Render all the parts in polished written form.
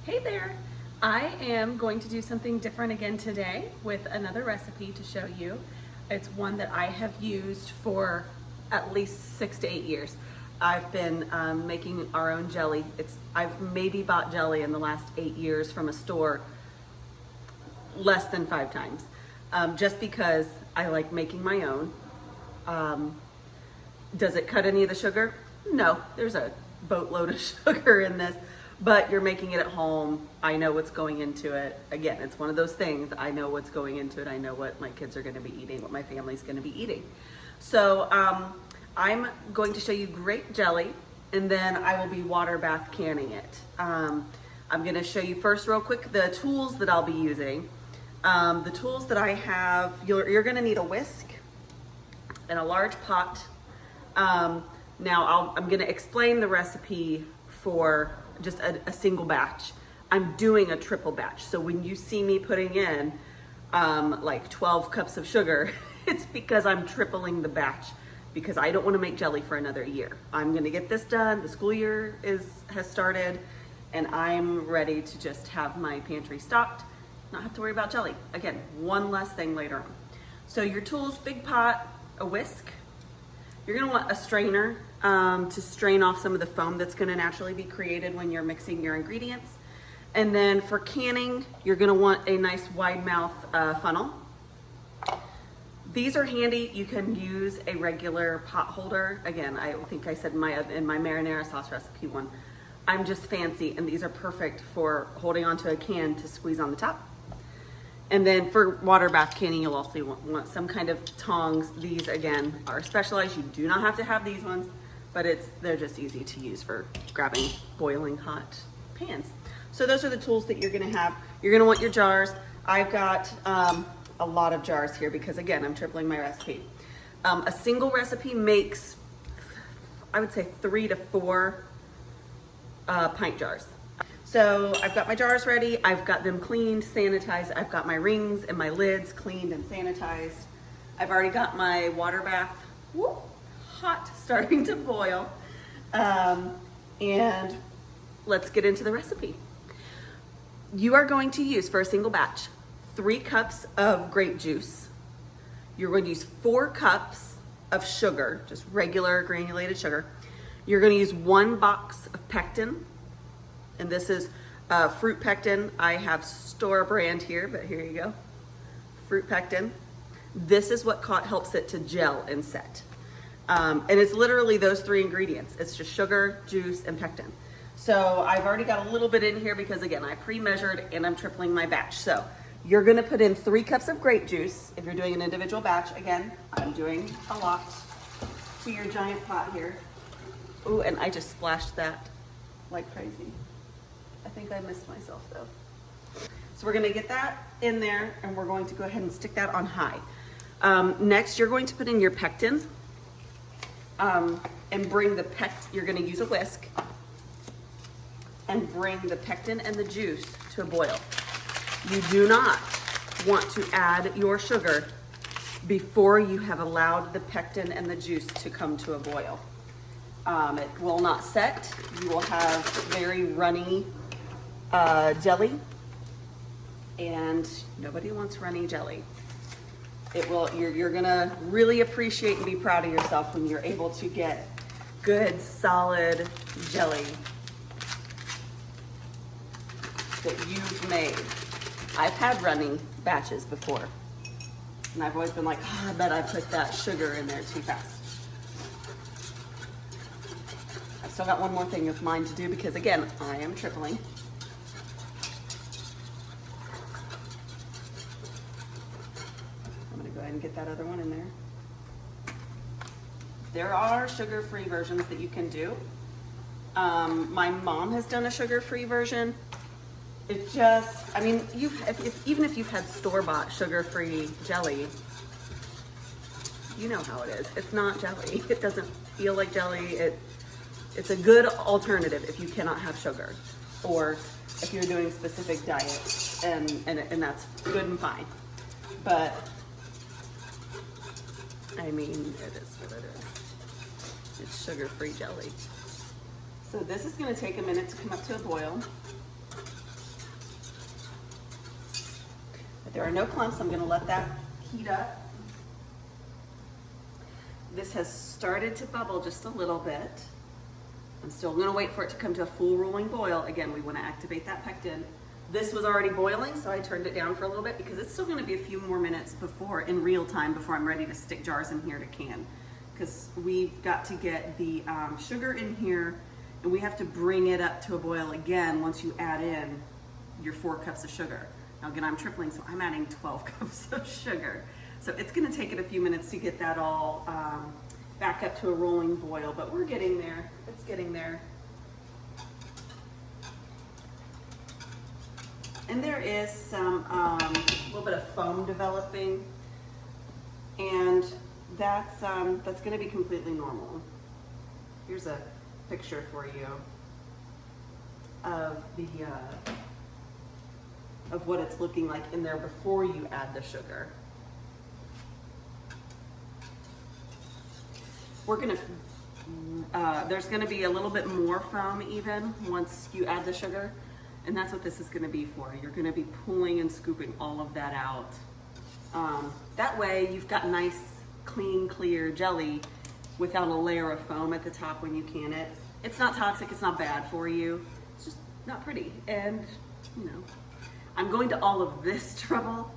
Hey there! I am going to do something different again today with another recipe to show you. It's one that I have used for at least 6 to 8 years. I've been making our own jelly. I've maybe bought jelly in the last 8 years from a store less than 5 times, just because I like making my own. Does it cut any of the sugar? No, there's a boatload of sugar in this, but you're making it at home. I know what's going into it. Again, it's one of those things. I know what's going into it. I know what my kids are going to be eating, what my family's going to be eating. So I'm going to show you grape jelly, and then I will be water bath canning it. I'm going to show you first real quick the tools that I'll be using. The tools that I have, you're going to need a whisk and a large pot. Now I'm going to explain the recipe for just a single batch. I'm doing a triple batch. So when you see me putting in like 12 cups of sugar, it's because I'm tripling the batch, because I don't want to make jelly for another year. I'm going to get this done. The school year has started, and I'm ready to just have my pantry stocked, not have to worry about jelly. Again, one less thing later on. So your tools: big pot, a whisk. You're gonna want a strainer to strain off some of the foam that's gonna naturally be created when you're mixing your ingredients. And then for canning, you're gonna want a nice wide mouth funnel. These are handy. You can use a regular pot holder. Again, I think I said in my marinara sauce recipe one, I'm just fancy, and these are perfect for holding onto a can to squeeze on the top. And then for water bath canning, you'll also want some kind of tongs. These, again, are specialized. You do not have to have these ones, but they're just easy to use for grabbing boiling hot pans. So those are the tools that you're gonna have. You're gonna want your jars. I've got a lot of jars here because, again, I'm tripling my recipe. A single recipe makes, I would say, 3 to 4 pint jars. So I've got my jars ready. I've got them cleaned, sanitized. I've got my rings and my lids cleaned and sanitized. I've already got my water bath hot, starting to boil. And let's get into the recipe. You are going to use, for a single batch, 3 cups of grape juice. You're going to use 4 cups of sugar, just regular granulated sugar. You're going to use 1 box of pectin. And this is fruit pectin. I have store brand here, but here you go. Fruit pectin. This is what helps it to gel and set. And it's literally those 3 ingredients. It's just sugar, juice, and pectin. So I've already got a little bit in here because, again, I pre-measured and I'm tripling my batch. So you're gonna put in 3 cups of grape juice. If you're doing an individual batch, again, I'm doing a lot to your giant pot here. Ooh, and I just splashed that like crazy. I think I missed myself though. So we're gonna get that in there, and we're going to go ahead and stick that on high. Next, you're going to put in your pectin and bring the you're gonna use a whisk and bring the pectin and the juice to a boil. You do not want to add your sugar before you have allowed the pectin and the juice to come to a boil. It will not set. You will have very runny jelly, and nobody wants runny jelly. You're gonna really appreciate and be proud of yourself when you're able to get good, solid jelly that you've made. I've had runny batches before, and I've always been like, oh, I bet I put that sugar in there too fast. I've still got one more thing of mine to do because, again, I am tripling. I'm gonna go ahead and get that other one in there. There are sugar-free versions that you can do. My mom has done a sugar-free version. It just, I mean, even if you've had store-bought sugar-free jelly, you know how it is. It's not jelly. It doesn't feel like jelly. It's a good alternative if you cannot have sugar, or if you're doing specific diets, and that's good and fine. But I mean, it is what it is. It's sugar-free jelly. So this is going to take a minute to come up to a boil. There are no clumps. I'm gonna let that heat up. This has started to bubble just a little bit. I'm still gonna wait for it to come to a full rolling boil. Again, we wanna activate that pectin. This was already boiling, so I turned it down for a little bit because it's still gonna be a few more minutes before, in real time, before I'm ready to stick jars in here to can. Because we've got to get the sugar in here, and we have to bring it up to a boil again once you add in your 4 cups of sugar. Now again, I'm tripling, so I'm adding 12 cups of sugar. So it's gonna take it a few minutes to get that all back up to a rolling boil, but we're getting there. It's getting there. And there is some, a little bit of foam developing, and that's gonna be completely normal. Here's a picture for you of of what it's looking like in there before you add the sugar. We're gonna, there's gonna be a little bit more foam even once you add the sugar. And that's what this is gonna be for. You're gonna be pulling and scooping all of that out. That way you've got nice, clean, clear jelly without a layer of foam at the top when you can it. It's not toxic, it's not bad for you. It's just not pretty. And, you know, I'm going to all of this trouble.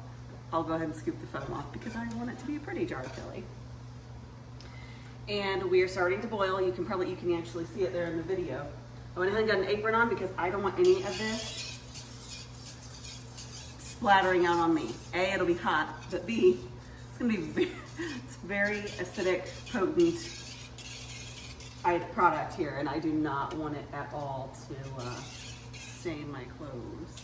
I'll go ahead and scoop the foam off because I want it to be a pretty jar of jelly. And we are starting to boil. You can actually see it there in the video. I went ahead and got an apron on because I don't want any of this splattering out on me. A, it'll be hot, but B, it's gonna be it's very acidic, potent product here, and I do not want it at all to stain my clothes.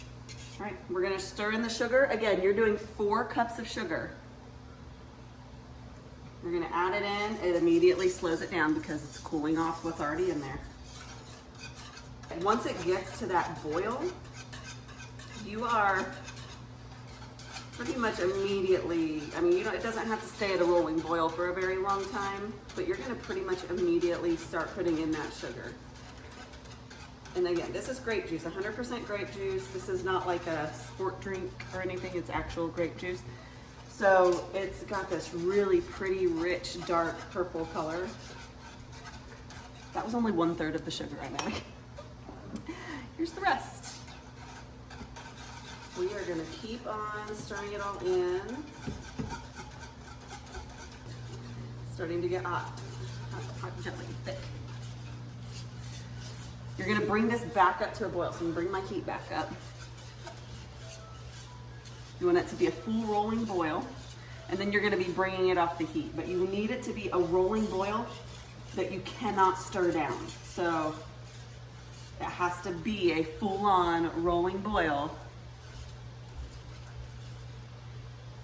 All right, we're gonna stir in the sugar. Again, you're doing 4 cups of sugar. We're gonna add it in. It immediately slows it down because it's cooling off what's already in there. And once it gets to that boil, you are pretty much immediately, I mean, it doesn't have to stay at a rolling boil for a very long time, but you're gonna pretty much immediately start putting in that sugar. And again, this is grape juice, 100% grape juice. This is not like a sport drink or anything, it's actual grape juice. So it's got this really pretty, rich, dark purple color. That was only 1/3 of the sugar I'm adding. Here's the rest. We are gonna keep on stirring it all in. Starting to get hot jelly, thick. You're gonna bring this back up to a boil. So I'm gonna bring my heat back up. You want it to be a full rolling boil, and then you're gonna be bringing it off the heat. But you need it to be a rolling boil that you cannot stir down. So it has to be a full-on rolling boil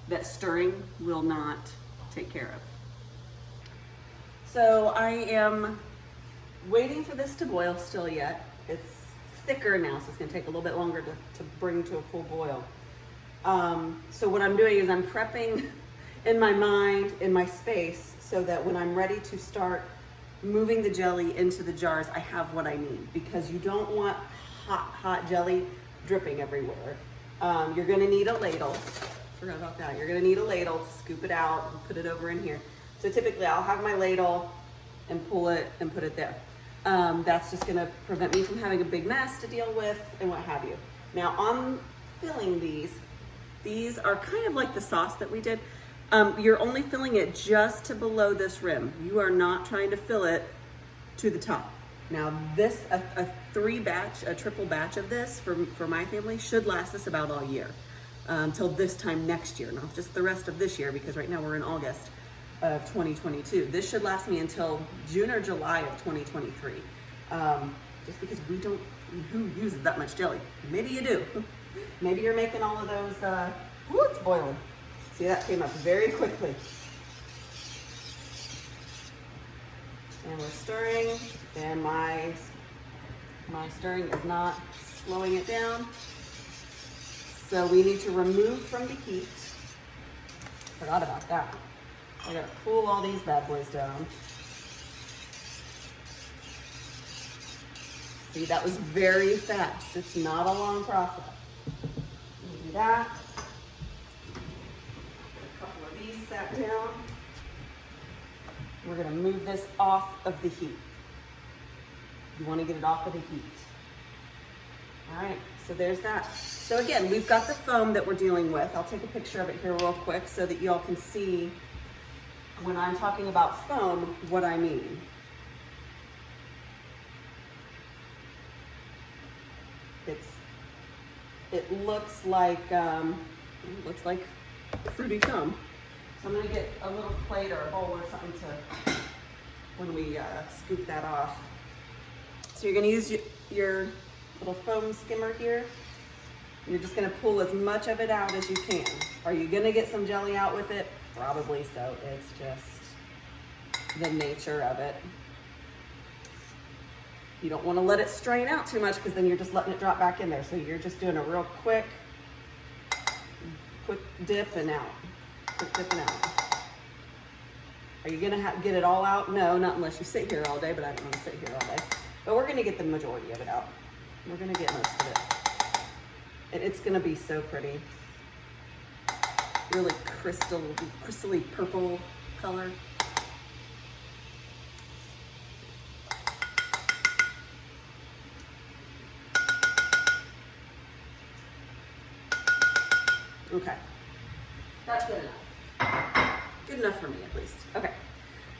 that stirring will not take care of. So I am waiting for this to boil still yet. It's thicker now, so it's gonna take a little bit longer to bring to a full boil. So what I'm doing is I'm prepping in my mind, in my space, so that when I'm ready to start moving the jelly into the jars, I have what I need, because you don't want hot jelly dripping everywhere. You're gonna need a ladle. Forgot about that. You're gonna need a ladle to scoop it out and put it over in here. So typically I'll have my ladle and pull it and put it there. That's just gonna prevent me from having a big mess to deal with and what have you. Now on filling these are kind of like the sauce that we did. You're only filling it just to below this rim. You are not trying to fill it to the top. Now this, a triple batch of this for my family should last us about all year, until this time next year, not just the rest of this year, because right now we're in August of 2022. This should last me until June or July of 2023. Just because who uses that much jelly? Maybe you do. Maybe you're making all of those, ooh, it's boiling. See, that came up very quickly. And we're stirring, and my stirring is not slowing it down. So we need to remove from the heat. Forgot about that. I gotta cool all these bad boys down. See, that was very fast. It's not a long process. Do that. sat down. We're gonna move this off of the heat. You wanna get it off of the heat. All right, so there's that. So again, we've got the foam that we're dealing with. I'll take a picture of it here real quick so that y'all can see when I'm talking about foam, what I mean. It looks like fruity foam. So I'm gonna get a little plate or a bowl or something to, when we scoop that off. So you're gonna use your little foam skimmer here. You're just gonna pull as much of it out as you can. Are you gonna get some jelly out with it? Probably so. It's just the nature of it. You don't want to let it strain out too much because then you're just letting it drop back in there. So you're just doing a real quick dip and out. Quick dip and out. Are you gonna get it all out? No, not unless you sit here all day, but I don't want to sit here all day. But we're gonna get the majority of it out. We're gonna get most of it. And it's gonna be so pretty. Really crystally purple color. Okay, that's good enough. Good enough for me, at least. Okay,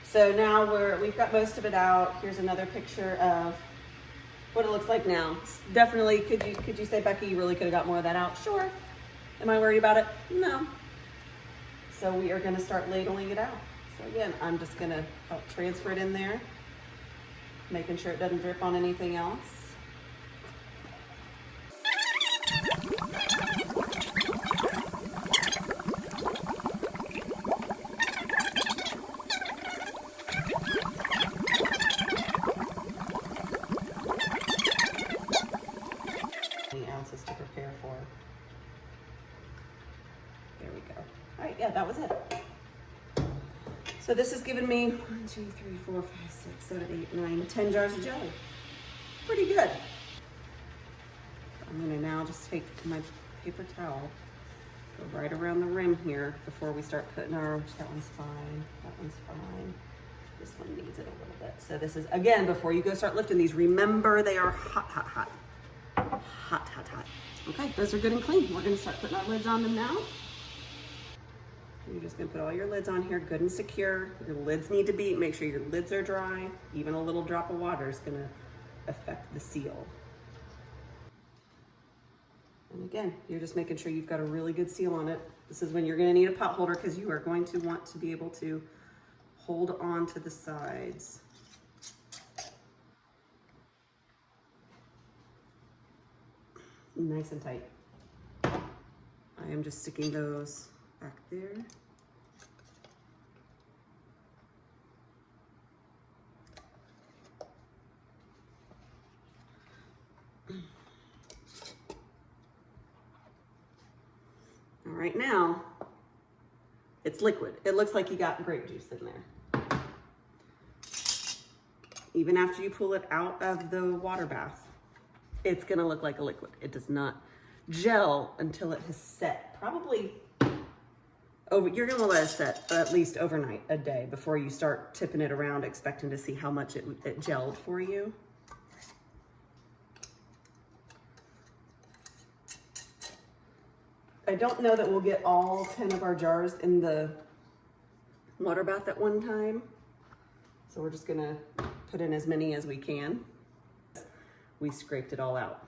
so now we've got most of it out. Here's another picture of what it looks like now. Definitely, could you say, Becky, you really could have got more of that out? Sure. Am I worried about it? No. So we are gonna start ladling it out. So again, I'm just gonna help transfer it in there, making sure it doesn't drip on anything else. Ounces to prepare for. There we go. All right, yeah, that was it. So this has given me 1, 2, 3, 4, 5, 6, 7, 8, 9, 10 jars of jelly. Pretty good. I'm gonna now just take my paper towel, go right around the rim here before we start putting our, that one's fine, that one's fine. This one needs it a little bit. So this is, again, before you go start lifting these, remember they are hot, hot, hot. Hot, hot, hot. Okay, those are good and clean. We're gonna start putting our lids on them now. You're just gonna put all your lids on here, good and secure. Your lids need to be, make sure your lids are dry. Even a little drop of water is gonna affect the seal. And again, you're just making sure you've got a really good seal on it. This is when you're gonna need a pot holder because you are going to want to be able to hold on to the sides. Nice and tight. I am just sticking those back there. All right, now it's liquid. It looks like you got grape juice in there. Even after you pull it out of the water bath, it's gonna look like a liquid. It does not gel until it has set. Probably over, you're gonna let it set at least overnight, a day, before you start tipping it around, expecting to see how much it gelled for you. I don't know that we'll get all 10 of our jars in the water bath at one time. So we're just gonna put in as many as we can. We scraped it all out.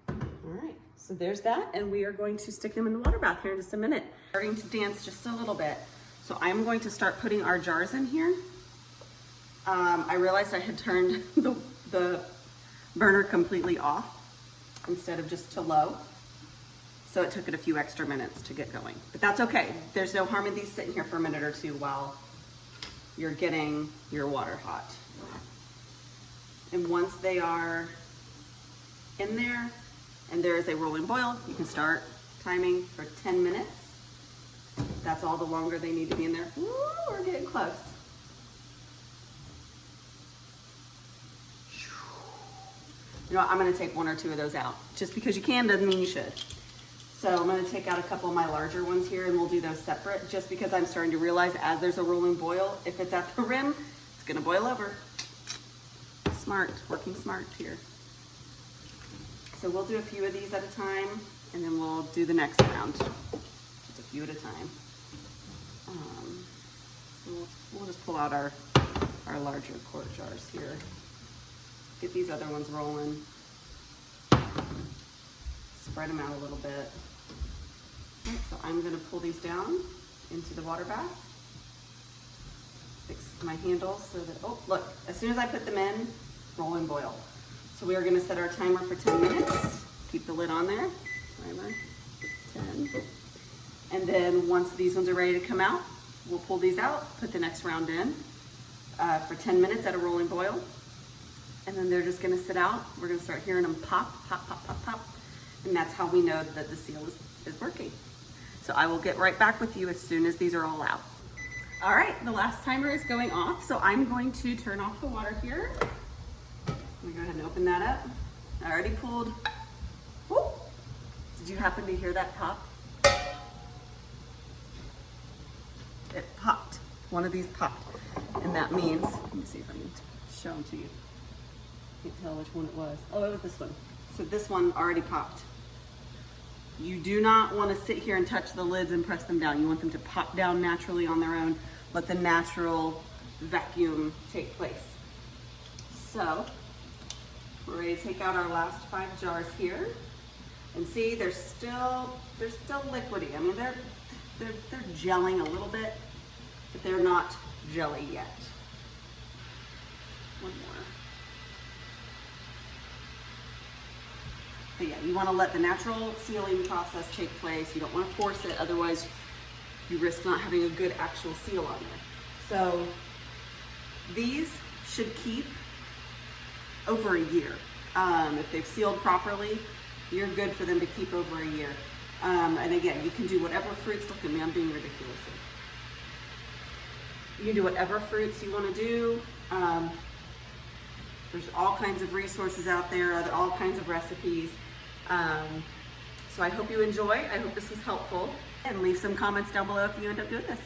All right, so there's that, and we are going to stick them in the water bath here in just a minute. Starting to dance just a little bit. So I'm going to start putting our jars in here. I realized I had turned the burner completely off instead of just to low. So it took it a few extra minutes to get going, but that's okay. There's no harm in these sitting here for a minute or two while you're getting your water hot. And once they are in there and there is a rolling boil, you can start timing for 10 minutes. That's all the longer they need to be in there. Ooh, we're getting close. You know what, I'm gonna take 1 or 2 of those out. Just because you can doesn't mean you should. So I'm gonna take out a couple of my larger ones here and we'll do those separate, just because I'm starting to realize as there's a rolling boil, if it's at the rim, it's gonna boil over. Smart, working smart here. So we'll do a few of these at a time and then we'll do the next round. Just a few at a time. So we'll just pull out our larger quart jars here. Get these other ones rolling. Spread them out a little bit. Okay, so I'm gonna pull these down into the water bath. Fix my handles so that, oh, look, as soon as I put them in, roll and boil. So we are gonna set our timer for 10 minutes. Keep the lid on there, timer, 10. And then once these ones are ready to come out, we'll pull these out, put the next round in for 10 minutes at a rolling boil. And then they're just gonna sit out. We're gonna start hearing them pop, pop, pop, pop, pop. And that's how we know that the seal is working. So I will get right back with you as soon as these are all out. All right, the last timer is going off. So I'm going to turn off the water here. Let me go ahead and open that up. I already pulled. Whoop. Did you happen to hear that pop? It popped. One of these popped. And that means, let me see if I can show them to you. Can't tell which one it was. Oh, it was this one. So this one already popped. You do not want to sit here and touch the lids and press them down. You want them to pop down naturally on their own. Let the natural vacuum take place. So we're ready to take out our last 5 jars here. And see, they're still liquidy. I mean, they're gelling a little bit, but they're not jelly yet. One more. But yeah, you want to let the natural sealing process take place. You don't want to force it, otherwise you risk not having a good actual seal on there. So these should keep over a year. If they've sealed properly, you're good for them to keep over a year. And again, you can do whatever fruits, look at me, I'm being ridiculous here. You can do whatever fruits you want to do. There's all kinds of resources out there, all kinds of recipes. So I hope you enjoy. I hope this was helpful. And leave some comments down below if you end up doing this.